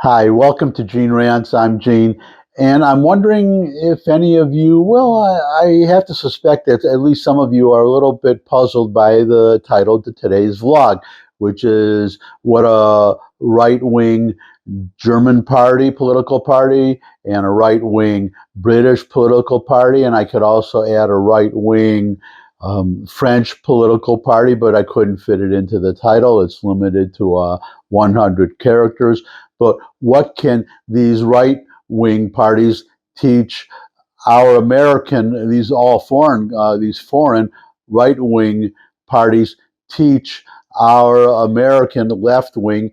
Hi, welcome to Gene Rants. I'm Gene, and I'm wondering if any of you, I have to suspect that at least some of you are a little bit puzzled by the title to today's vlog, which is what a right-wing German political party, and a right-wing British political party, and I could also add a right-wing French political party, but I couldn't fit it into the title. It's limited to 100 characters. But what can these right-wing parties teach our American, these foreign right-wing parties teach our American left-wing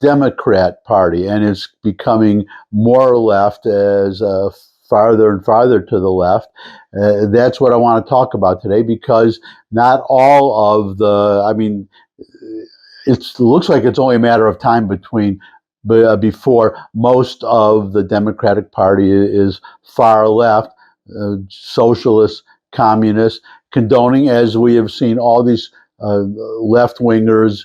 Democrat Party, and it's becoming more left as farther and farther to the left. That's what I want to talk about today, because not all of it looks like it's only a matter of time before most of the Democratic Party is far left, socialist, communist, condoning, as we have seen, all these left wingers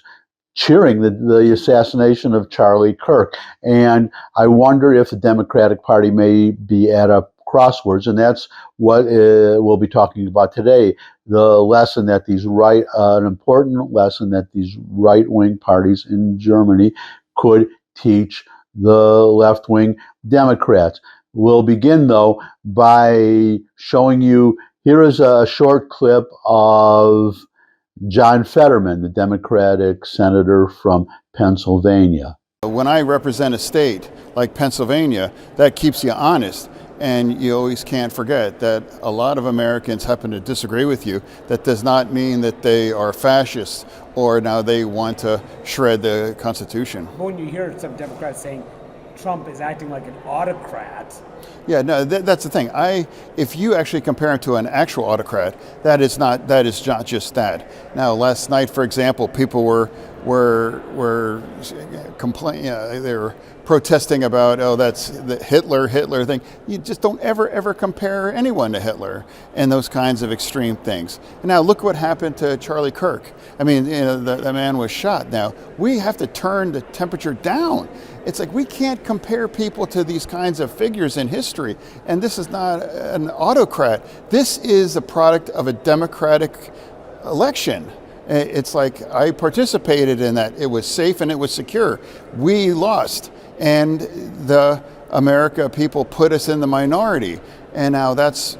cheering the assassination of Charlie Kirk. And I wonder if the Democratic Party may be at a crossroads, and that's what we'll be talking about today. An important lesson that these right-wing parties in Germany could teach the left-wing Democrats. We'll begin, though, by showing you, here is a short clip of John Fetterman, the Democratic senator from Pennsylvania. When I represent a state like Pennsylvania, that keeps you honest. And you always can't forget that a lot of Americans happen to disagree with you. That does not mean that they are fascists or now they want to shred the Constitution. When you hear some Democrats saying Trump is acting like an autocrat. Yeah, no, that's the thing. If you actually compare him to an actual autocrat, that is not just that. Now, last night, for example, people were complaining. They were protesting about, oh, that's the Hitler thing. You just don't ever compare anyone to Hitler and those kinds of extreme things. And now look what happened to Charlie Kirk. I mean, the man was shot. Now we have to turn the temperature down. It's like we can't compare people to these kinds of figures in history. And this is not an autocrat. This is a product of a democratic election. It's like I participated in that. It was safe and it was secure. We lost. And the America people put us in the minority. And now that's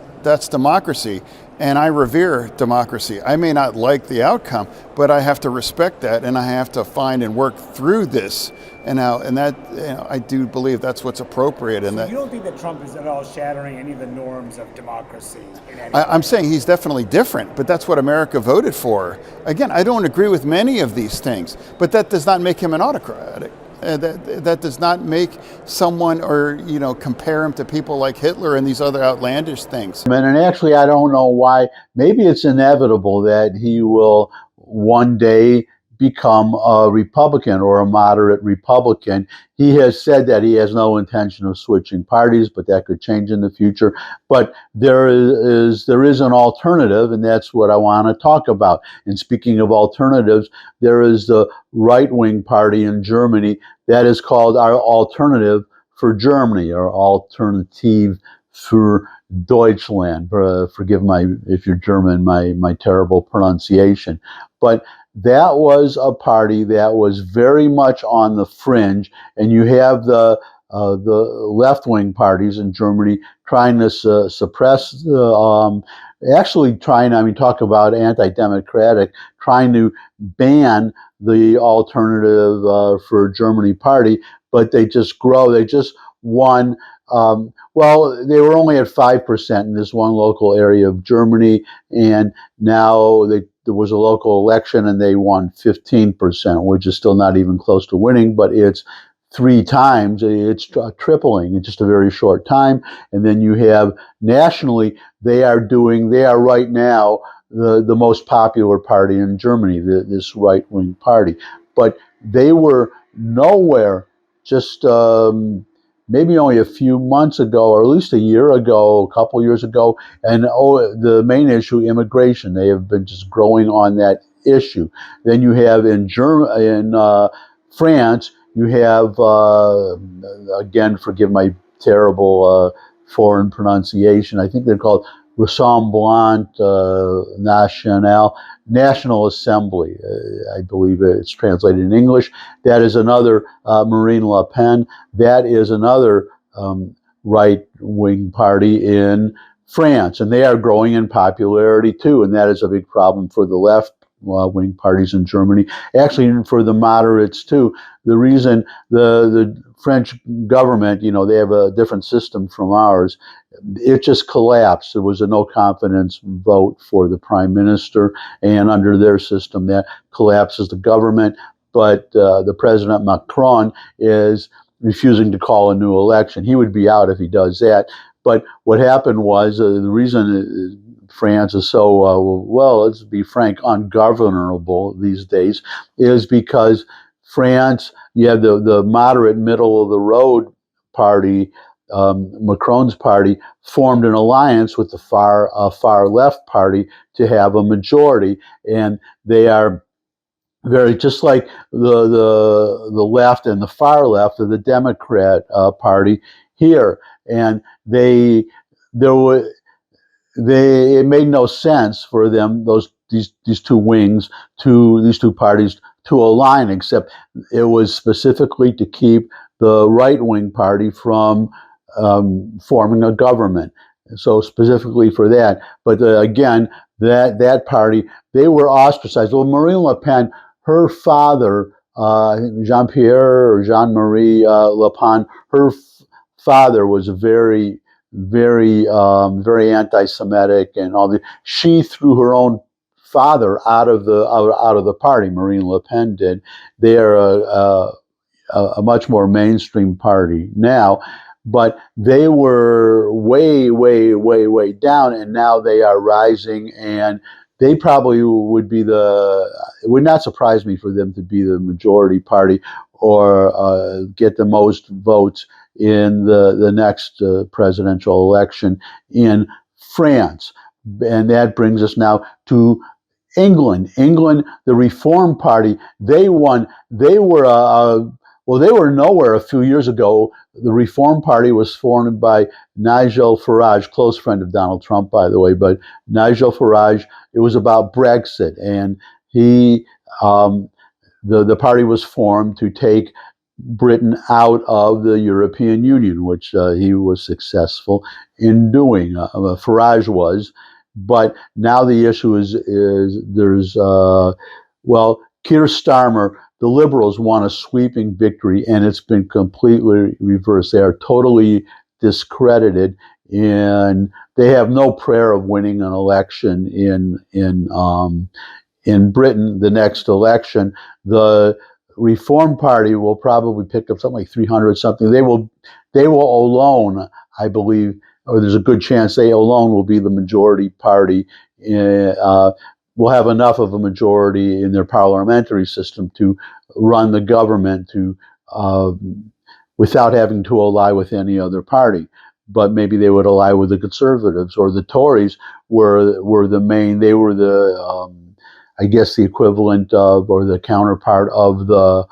democracy. And I revere democracy. I may not like the outcome, but I have to respect that, and I have to find and work through this. And I do believe that's what's appropriate. So you don't think that Trump is at all shattering any of the norms of democracy in any I'm saying he's definitely different, but that's what America voted for. Again, I don't agree with many of these things, but that does not make him an autocratic. That does not make someone, or compare him to people like Hitler and these other outlandish things. And actually, I don't know why. Maybe it's inevitable that he will one day become a Republican or a moderate Republican. He has said that he has no intention of switching parties, but that could change in the future. But there is an alternative, and that's what I want to talk about. And speaking of alternatives, there is the right-wing party in Germany that is called our Alternative for Germany, or Alternative für Deutschland. Forgive if you're German, my terrible pronunciation. But that was a party that was very much on the fringe, and you have the left-wing parties in Germany trying to suppress talk about anti-democratic, trying to ban the Alternative for Germany party, but they just grow. They just won. They were only at 5% in this one local area of Germany, and now there was a local election and they won 15%, which is still not even close to winning, but it's three times, it's tripling in just a very short time. And then you have nationally, they are right now the most popular party in Germany, this right-wing party. But they were nowhere just maybe only a few months ago, or at least a year ago, a couple years ago, and the main issue, immigration. They have been just growing on that issue. Then you have in France, You have, again, forgive my terrible foreign pronunciation, I think they're called Rassemblement National, National Assembly, I believe it's translated in English. That is another Marine Le Pen. That is another right-wing party in France, and they are growing in popularity too, and that is a big problem for the left-wing parties in Germany, actually for the moderates too. The reason the French government, they have a different system from ours. It just collapsed. There was a no confidence vote for the prime minister, and under their system, that collapses the government. But the President Macron is refusing to call a new election. He would be out if he does that. But what happened was the reason France is so, well, let's be frank, ungovernable these days is because France, you have the moderate middle of the road party, Macron's party, formed an alliance with the far left party to have a majority, and they are very just like the left and the far left of the Democrat party here, and there was it made no sense for them these two wings these two parties to align, except it was specifically to keep the right wing party from forming a government. So specifically for that, but again, that party, they were ostracized. Well, Marine Le Pen, her father, Jean-Pierre or Jean-Marie Le Pen, her father was a very anti-Semitic and all the. She threw her own father out of the party. Marine Le Pen did. They are a much more mainstream party now, but they were way down, and now they are rising, and they probably would be it would not surprise me for them to be the majority party or get the most votes in the next presidential election in France. And that brings us now to England. England, the Reform Party, they won. They were they were nowhere a few years ago. The Reform Party was formed by Nigel Farage, close friend of Donald Trump, by the way. But Nigel Farage, it was about Brexit, and he, the party was formed to take Britain out of the European Union, which he was successful in doing. Farage was, but now the issue is there's Keir Starmer. The Liberals won a sweeping victory, and it's been completely reversed. They are totally discredited, and they have no prayer of winning an election in Britain. The next election, the Reform Party will probably pick up something like 300 something. They will alone, I believe, or there's a good chance they alone will be the majority party. Will have enough of a majority in their parliamentary system to run the government without having to ally with any other party. But maybe they would ally with the Conservatives, or the Tories were the main. They were I guess the equivalent of, or the counterpart of the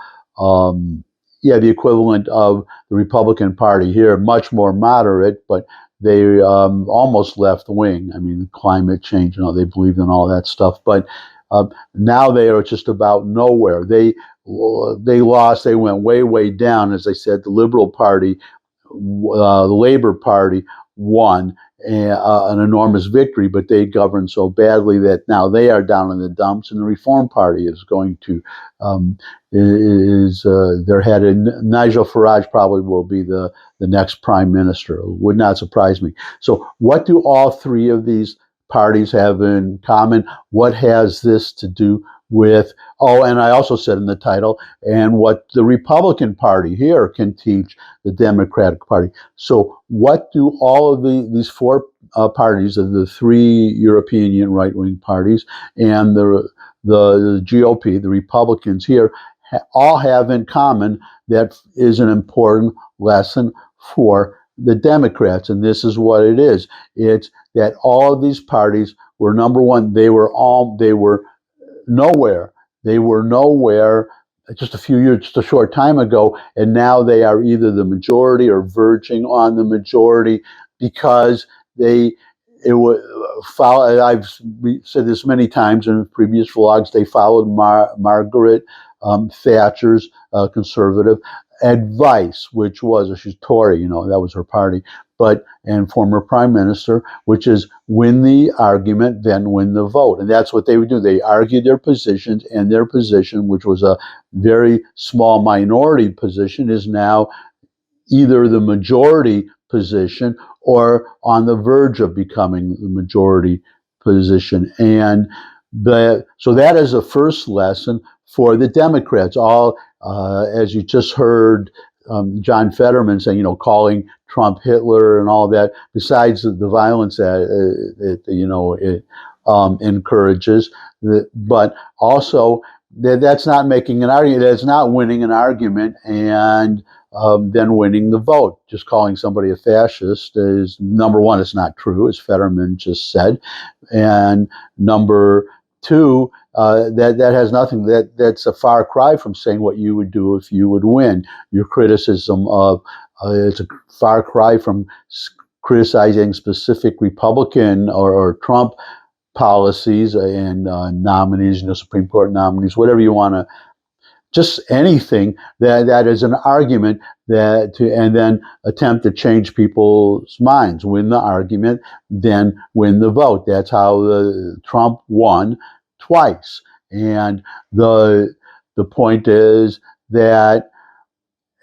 equivalent of the Republican Party here, much more moderate, but they almost left wing. I mean, climate change, they believed in all that stuff, but now they are just about nowhere. They lost. They went way down. As I said, the Liberal Party, the Labour Party won an enormous victory, but they governed so badly that now they are down in the dumps, and the Reform Party is going to they're headed. Nigel Farage probably will be the next prime minister. It would not surprise me. So what do all three of these parties have in common? What has this to do with, and I also said in the title, and what the Republican Party here can teach the Democratic Party. So what do all of these four parties of the three European right-wing parties and the GOP, the Republicans here, all have in common? That is an important lesson for the Democrats, and this is what it is. It's that all of these parties were, number one, they were nowhere. They were nowhere just a few years, just a short time ago, and now they are either the majority or verging on the majority because they it was follow. I've said this many times in previous vlogs. They followed Margaret Thatcher's conservative advice, which was she's Tory, that was her party, but and former prime minister, which is win the argument, then win the vote, and that's what they would do. They argued their positions, and their position, which was a very small minority position, is now either the majority position or on the verge of becoming the majority position. And so that is a first lesson for the Democrats. All as you just heard John Fetterman saying, calling Trump Hitler and all that. Besides the violence that it encourages, but also that's not making an argument. That's not winning an argument, and then winning the vote. Just calling somebody a fascist is, number one, it's not true, as Fetterman just said, and number two, that has nothing. That's a far cry from saying what you would do if you would win. Your criticism of it's a far cry from criticizing specific Republican or Trump policies and nominees, Supreme Court nominees, whatever you want to, just anything that is an argument and then attempt to change people's minds, win the argument, then win the vote. That's how Trump won twice. And the point is that,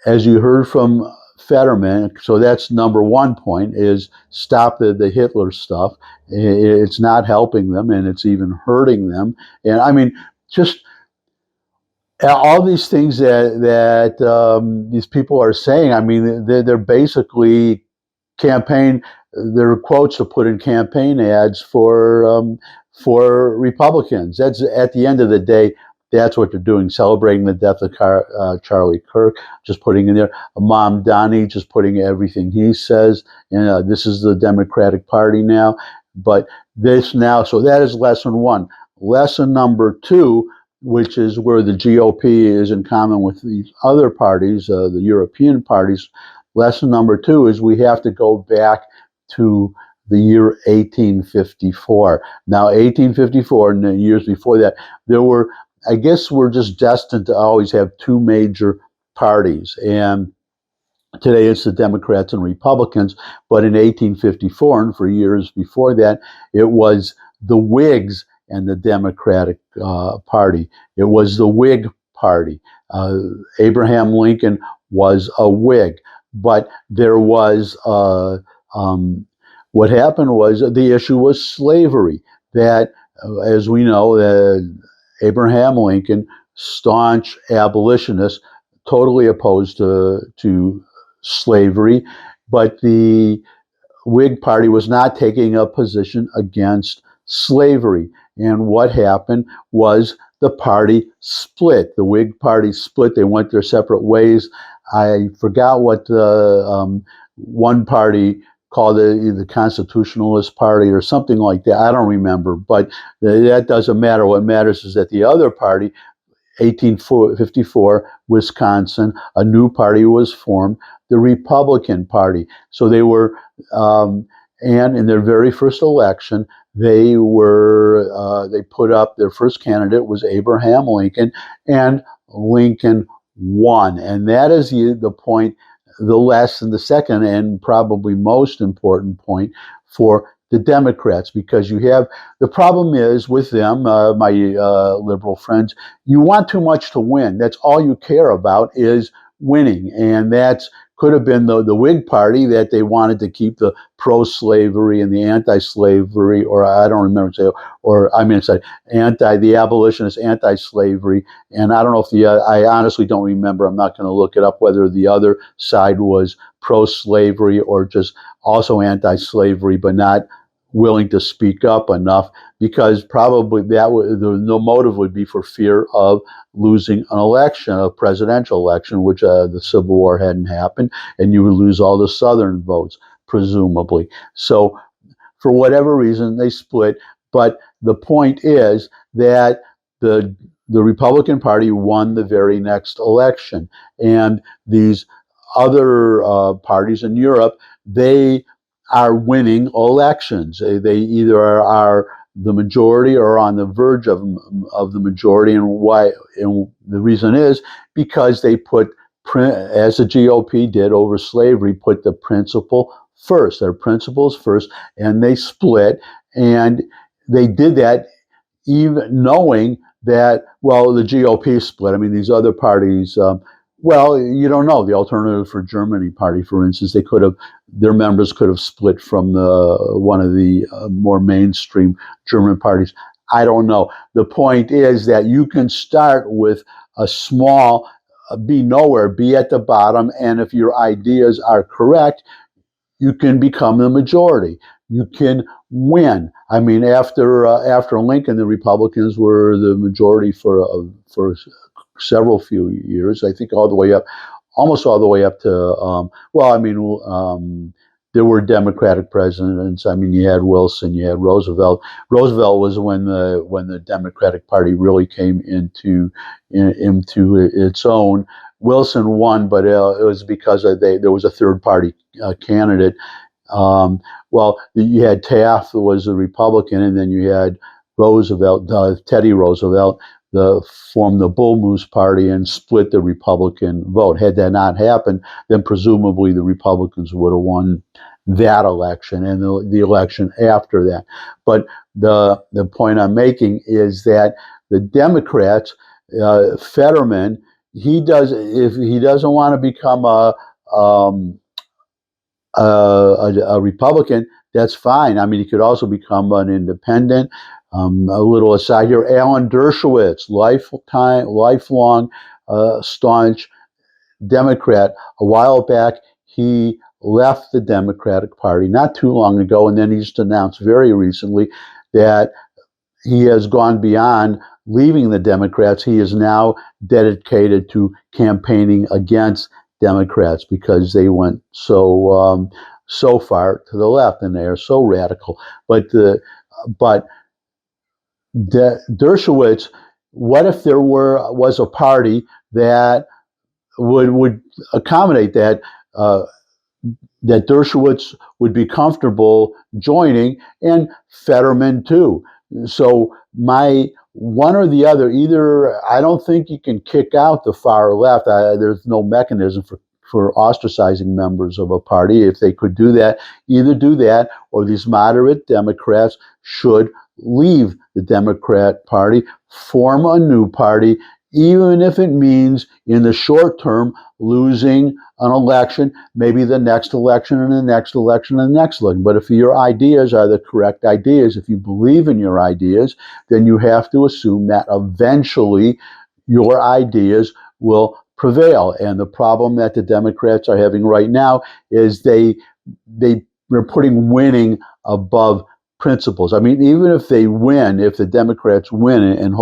as you heard from Fetterman, so that's number one point, is stop the Hitler stuff. It's not helping them, and it's even hurting them. And I mean, just all these things that these people are saying. I mean, they're basically campaign. Their quotes are put in campaign ads for Republicans. That's, at the end of the day, that's what they're doing. Celebrating the death of Charlie Kirk, just putting in there. Mom Donnie, just putting everything he says. This is the Democratic Party now. But this now, so that is lesson one. Lesson number two, which is where the GOP is in common with these other parties, the European parties. Lesson number two is we have to go back to the year 1854. Now, 1854 and the years before that, there were, I guess we're just destined to always have two major parties. And today it's the Democrats and Republicans. But in 1854, and for years before that, it was the Whigs and the Democratic Party. It was the Whig Party. Abraham Lincoln was a Whig, but there was what happened was the issue was slavery. That, as we know, Abraham Lincoln, staunch abolitionist, totally opposed to slavery, but the Whig Party was not taking a position against slavery. And what happened was the party split. The Whig Party split. They went their separate ways. I forgot what the one party called it, the Constitutionalist Party or something like that. I don't remember, but that doesn't matter. What matters is that the other party, 1854, Wisconsin, a new party was formed, the Republican Party. So they were, and in their very first election, they put up their first candidate was Abraham Lincoln, and Lincoln won. And that is the point, the lesson, the second and probably most important point for the Democrats, because you have, the problem is with them, my liberal friends, you want too much to win. That's all you care about is winning. And that's could have been the Whig Party, that they wanted to keep the pro-slavery and the anti-slavery, or I don't remember, or I mean, it's like the abolitionist anti-slavery. And I don't know if I honestly don't remember. I'm not going to look it up whether the other side was pro-slavery or just also anti-slavery, but not willing to speak up enough, because probably the motive would be for fear of losing an election, a presidential election, which the Civil War hadn't happened, and you would lose all the Southern votes, presumably. So for whatever reason, they split. But the point is that the the Republican Party won the very next election, and these other parties in Europe, they are winning elections. They either are the majority or on the verge of the majority, and why? And the reason is because they put, as the GOP did over slavery, put the principle first, their principles first, and they split, and they did that even knowing that, well, the GOP split. I mean, these other parties, well, you don't know. The Alternative for Germany party, for instance, they could have, their members could have split from one of the more mainstream German parties. I don't know. The point is that you can start with a small, be nowhere, be at the bottom, and if your ideas are correct, you can become the majority. You can win. I mean, after Lincoln, the Republicans were the majority for several few years. I think all the way up, almost all the way up to well, I mean, there were Democratic presidents. I mean, you had Wilson, you had Roosevelt. Roosevelt was when the Democratic Party really came into its own. Wilson won, but it was because there was a third party candidate. Well, you had Taft, who was a Republican, and then you had Roosevelt, Teddy Roosevelt, formed the Bull Moose Party and split the Republican vote. Had that not happened, then presumably the Republicans would have won that election and the election after that. But the point I'm making is that the Democrats, Fetterman, if he doesn't want to become a Republican, that's fine. I mean, he could also become an independent. A little aside here, Alan Dershowitz, lifelong, staunch Democrat. A while back, he left the Democratic Party not too long ago, and then he just announced very recently that he has gone beyond leaving the Democrats. He is now dedicated to campaigning against Democrats because they went so far to the left and they are so radical. But Dershowitz, what if there was a party that would accommodate that? That Dershowitz would be comfortable joining, and Fetterman too. So one or the other. Either, I don't think you can kick out the far left. There's no mechanism for ostracizing members of a party. If they could do that, either do that, or these moderate Democrats should leave the Democrat Party, form a new party, even if it means in the short term losing an election, maybe the next election and the next election and the next election. But if your ideas are the correct ideas, if you believe in your ideas, then you have to assume that eventually your ideas will prevail. And the problem that the Democrats are having right now is they're putting winning above principles. I mean, even if they win, if the Democrats win and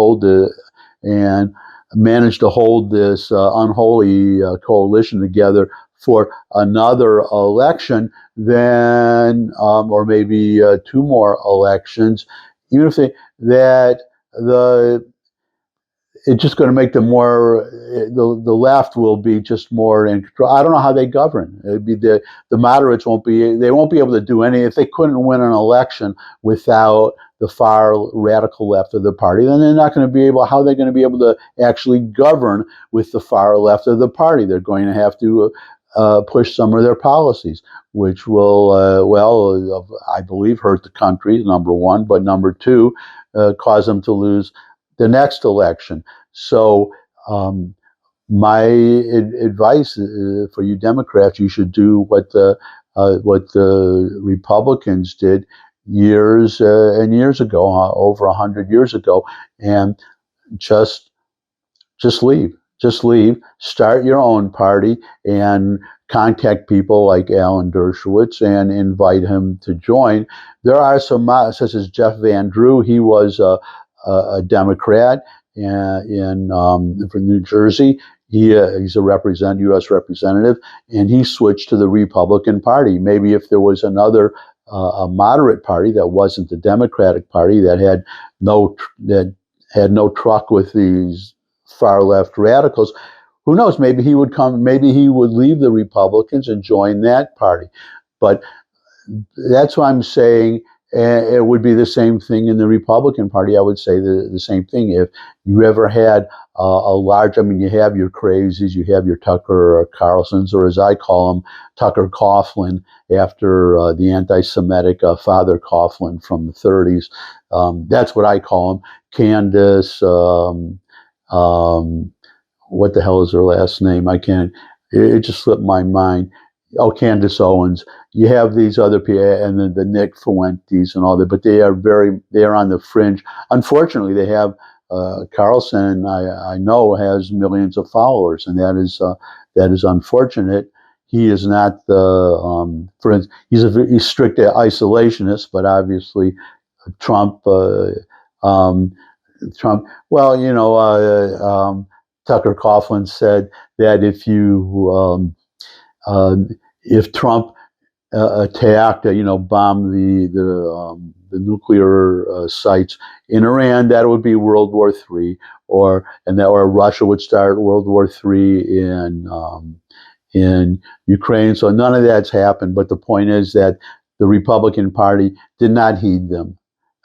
manage to hold this unholy coalition together for another election, then or maybe two more elections, even if it's just going to make them more. The left will be just more in control. I don't know how they govern. It'd be the moderates won't be able to do any. If they couldn't win an election without the far radical left of the party, then they're not going to be able. How are they going to be able to actually govern with the far left of the party? They're going to have to push some of their policies, which will, I believe, hurt the country, number one, but number two, cause them to lose the next election. So my advice for you Democrats, you should do what the Republicans did years and years ago, over 100 years ago, and just leave. Just leave. Start your own party and contact people like Alan Dershowitz and invite him to join. There are some, such as Jeff Van Drew. He was a Democrat from New Jersey. He's a U.S. representative, and he switched to the Republican Party. Maybe if there was another a moderate party that wasn't the Democratic Party that had no truck with these far left radicals. Who knows? Maybe he would come. Maybe he would leave the Republicans and join that party. But that's why I'm saying it would be the same thing in the Republican Party. I would say the same thing. If you ever had a large, I mean, you have your crazies, you have your Tucker Carlsons, or as I call them, Tucker Coughlin, after the anti-Semitic Father Coughlin from the 30s. That's what I call him. Candace, what the hell is her last name? I can't, it just slipped my mind. Oh, Candace Owens. You have these other people, and then the Nick Fuentes and all that, but they are on the fringe. Unfortunately, they have Carlson. I know has millions of followers, and that is unfortunate. He is not the for instance, he's strict isolationist, but obviously Trump. Trump. Well, Tucker Coughlin said that if Trump attacked, bombed the nuclear sites in Iran, that would be World War III, or Russia would start World War III in Ukraine. So none of that's happened. But the point is that the Republican Party did not heed them.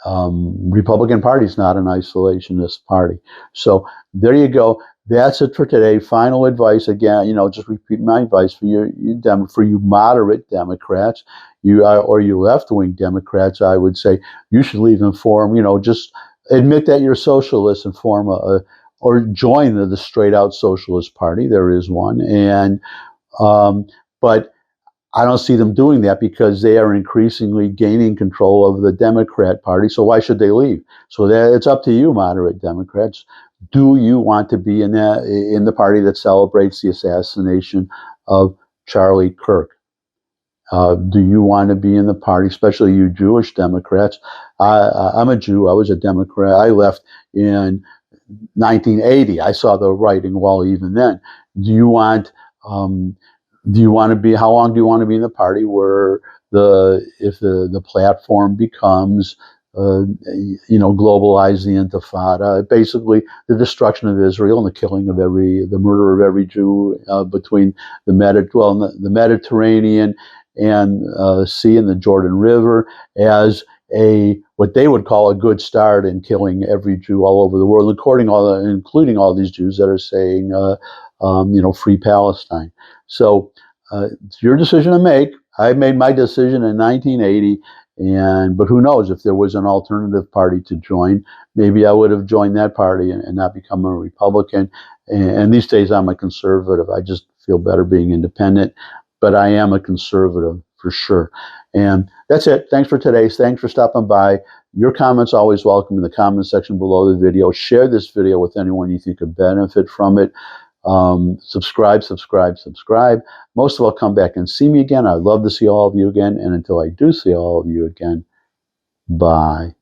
Republican Party is not an isolationist party. So there you go. That's it for today. Final advice again. Just repeat my advice for you moderate Democrats, or you left-wing Democrats. I would say you should leave and form. Just admit that you're socialist and form or join the straight-out socialist party. There is one, and but I don't see them doing that because they are increasingly gaining control of the Democrat Party. So why should they leave? So it's up to you, moderate Democrats. Do you want to be in the party that celebrates the assassination of Charlie Kirk? Do you want to be in the party, especially you Jewish Democrats? I'm a Jew. I was a Democrat. I left in 1980. I saw the writing wall even then. Do you want to be? How long do you want to be in the party where if the platform becomes globalize the Intifada, basically the destruction of Israel and the murder of every Jew between the Mediterranean and Sea and the Jordan River, as what they would call a good start in killing every Jew all over the world, including all these Jews that are saying, free Palestine. So it's your decision to make. I made my decision in 1980, but who knows, if there was an alternative party to join, maybe I would have joined that party and not become a Republican. And these days I'm a conservative. I just feel better being independent, but I am a conservative for sure. And that's it. Thanks for today. Thanks for stopping by. Your comments always welcome in the comment section below the video. Share this video with anyone you think could benefit from it. Subscribe. Most of all, come back and see me again. I'd love to see all of you again. And until I do see all of you again, bye.